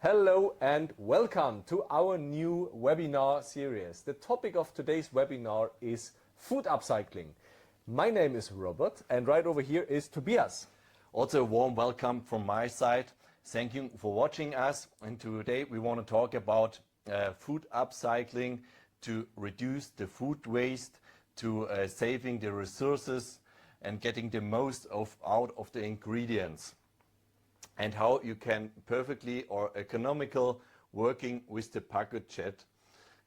Hello and welcome to our new webinar series. The topic of today's webinar is food upcycling. My name is Robert and right over here is Tobias. Also a warm welcome from my side. Thank you for watching us, and today we want to talk about food upcycling to reduce the food waste, to saving the resources and getting the most out of the ingredients, and how you can perfectly or economical working with the Pacojet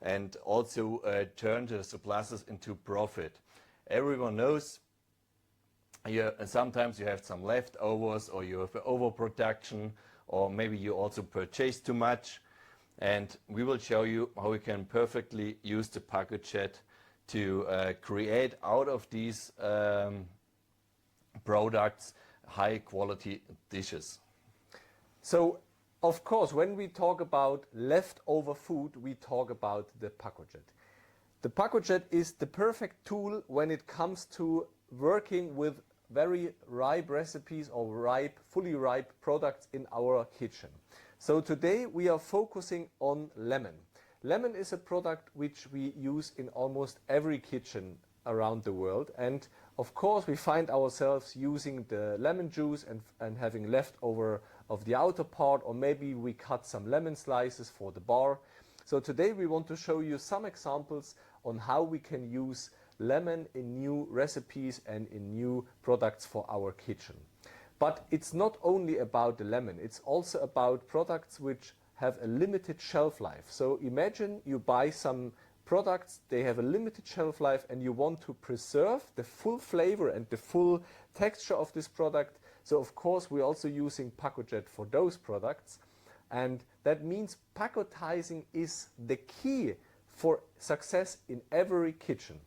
and also turn the surpluses into profit. Everyone knows sometimes you have some leftovers, or you have overproduction, or maybe you also purchase too much, and we will show you how you can perfectly use the Pacojet to create out of these products high quality dishes. So, of course, when we talk about leftover food, we talk about the Pacojet. The Pacojet is the perfect tool when it comes to working with very ripe recipes or fully ripe products in our kitchen. So today we are focusing on lemon. Lemon is a product which we use in almost every kitchen around the world, and of course we find ourselves using the lemon juice and having leftover of the outer part, or maybe we cut some lemon slices for the bar. So today we want to show you some examples on how we can use lemon in new recipes and in new products for our kitchen. But it's not only about the lemon, it's also about products which have a limited shelf life. So imagine you buy some products, they have a limited shelf life, and you want to preserve the full flavor and the full texture of this product. So of course we're also using Pacojet for those products, and that means pacotizing is the key for success in every kitchen.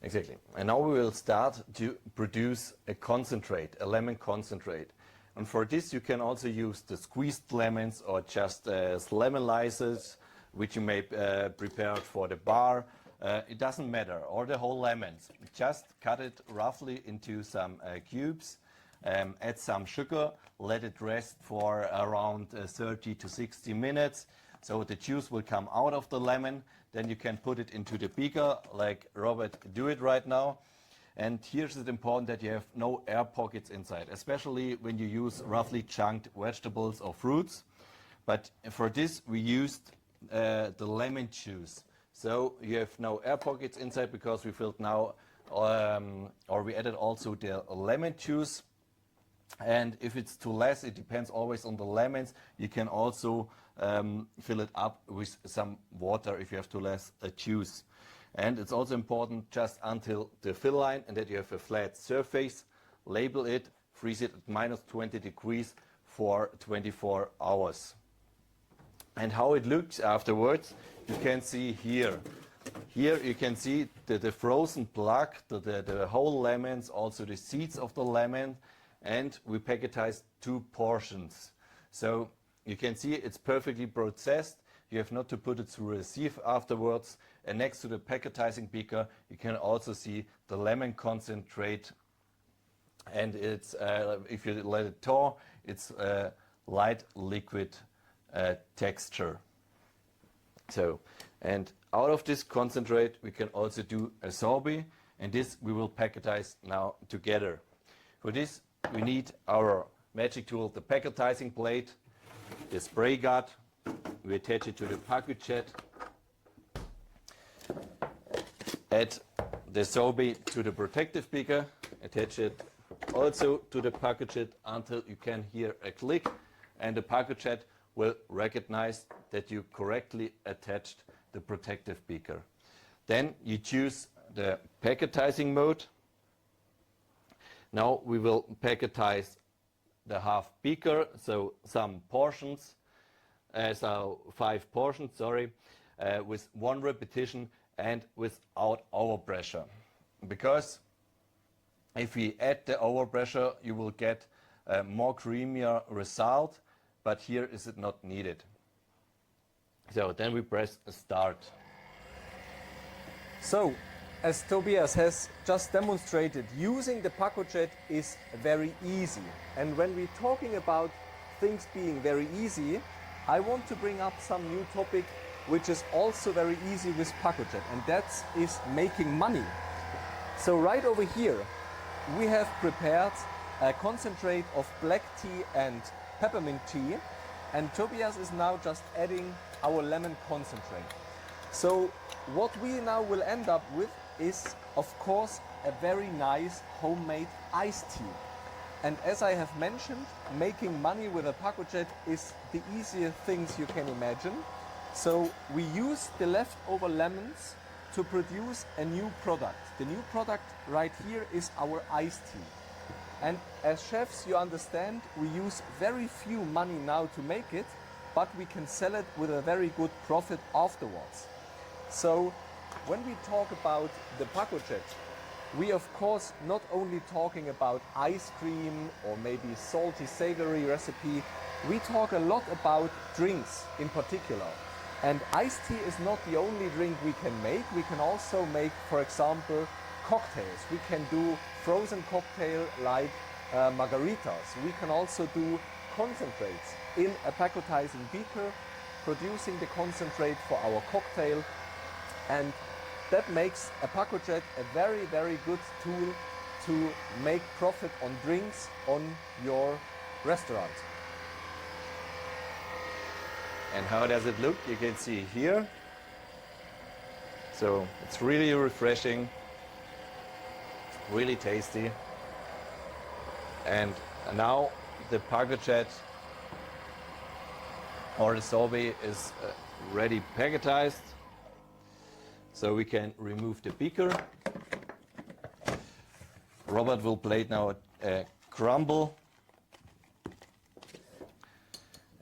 Exactly. And now we will start to produce a concentrate, a lemon concentrate. And for this you can also use the squeezed lemons or just lemon slices, which you may prepare for the bar. It doesn't matter, or the whole lemons. Just cut it roughly into some cubes, add some sugar, let it rest for around 30 to 60 minutes. So the juice will come out of the lemon. Then you can put it into the beaker, like Robert do it right now. And here's it important that you have no air pockets inside, especially when you use roughly chunked vegetables or fruits. But for this we used the lemon juice. So you have no air pockets inside because we filled now, or we added also the lemon juice. And if it's too less, it depends always on the lemons. You can also fill it up with some water if you have too less juice. And it's also important just until the fill line, and that you have a flat surface. Label it, freeze it at -20 degrees for 24 hours. And how it looks afterwards, you can see here. Here you can see the frozen plug, the whole lemons, also the seeds of the lemon, and we packetized 2 portions. So you can see it's perfectly processed. You have not to put it through a sieve afterwards. And next to the packetizing beaker, you can also see the lemon concentrate. And it's if you let it thaw, it's light liquid texture. So, and out of this concentrate we can also do a sorbet, and this we will packetize now together. For this we need our magic tool, the packetizing plate, the spray guard. We attach it to the Pacojet, add the sorbet to the protective beaker, attach it also to the Pacojet until you can hear a click, and the Pacojet will recognize that you correctly attached the protective beaker. Then you choose the packetizing mode. Now we will packetize the half beaker, so some portions, so 5 portions, with 1 repetition and without overpressure. Because if we add the overpressure, you will get a more creamier result, but here is it not needed. So then we press start. So, as Tobias has just demonstrated, using the Pacojet is very easy. And when we're talking about things being very easy, I want to bring up some new topic which is also very easy with Pacojet, and that is making money. So right over here we have prepared a concentrate of black tea and peppermint tea, and Tobias is now just adding our lemon concentrate. So what we now will end up with is, of course, a very nice homemade iced tea. And as I have mentioned, making money with a Pacojet is the easiest things you can imagine. So we use the leftover lemons to produce a new product. The new product right here is our iced tea. And as chefs, you understand, we use very few money now to make it, but we can sell it with a very good profit afterwards. So when we talk about the Pacojet, we of course not only talking about ice cream or maybe salty savory recipe, we talk a lot about drinks in particular. And iced tea is not the only drink we can make. We can also make, for example, cocktails. We can do frozen cocktail like margaritas. We can also do concentrates in a pacotizing beaker, producing the concentrate for our cocktail. And that makes a Pacojet a very, very good tool to make profit on drinks on your restaurant. And how does it look? You can see here. So it's really refreshing, really tasty. And now the Pacojet or the sorbet is ready packetized. So we can remove the beaker. Robert will plate now a crumble.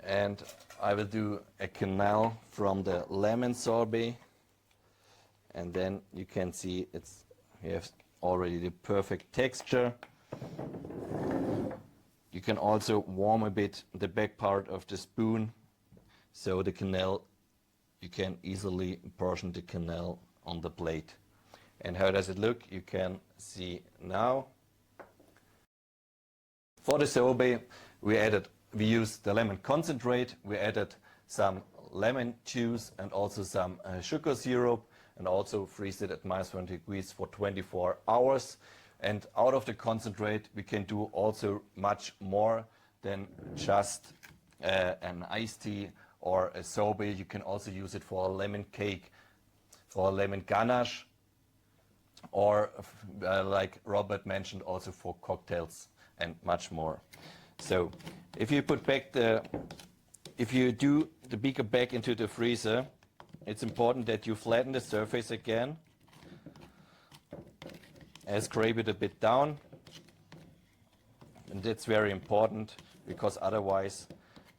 And I will do a canal from the lemon sorbet. And then you can see we have already the perfect texture. You can also warm a bit the back part of the spoon, so the canal, you can easily portion the canal on the plate. And how does it look? You can see now. For the sorbet, we used the lemon concentrate, we added some lemon juice and also some sugar syrup, and also freeze it at -20 degrees for 24 hours. And out of the concentrate, we can do also much more than just an iced tea or a sorbet. You can also use it for a lemon cake, for a lemon ganache, or like Robert mentioned, also for cocktails and much more. So if you do the beaker back into the freezer, it's important that you flatten the surface again. Scrape it a bit down, and that's very important, because otherwise,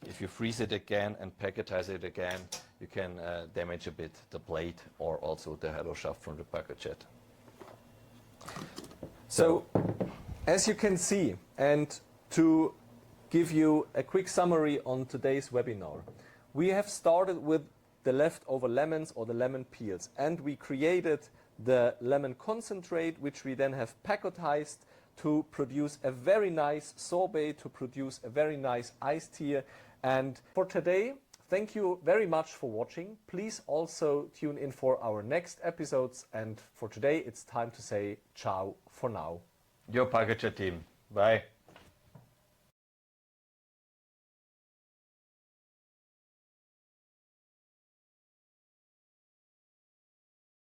if you freeze it again and packetize it again, you can damage a bit the plate or also the hello shaft from the Pacojet. So, as you can see, and to give you a quick summary on today's webinar, we have started with the leftover lemons or the lemon peels, and we created the lemon concentrate, which we then have pacotized to produce a very nice sorbet, to produce a very nice iced tea. And for today, thank you very much for watching. Please also tune in for our next episodes, and for today it's time to say ciao for now. Your Pacojet team. Bye.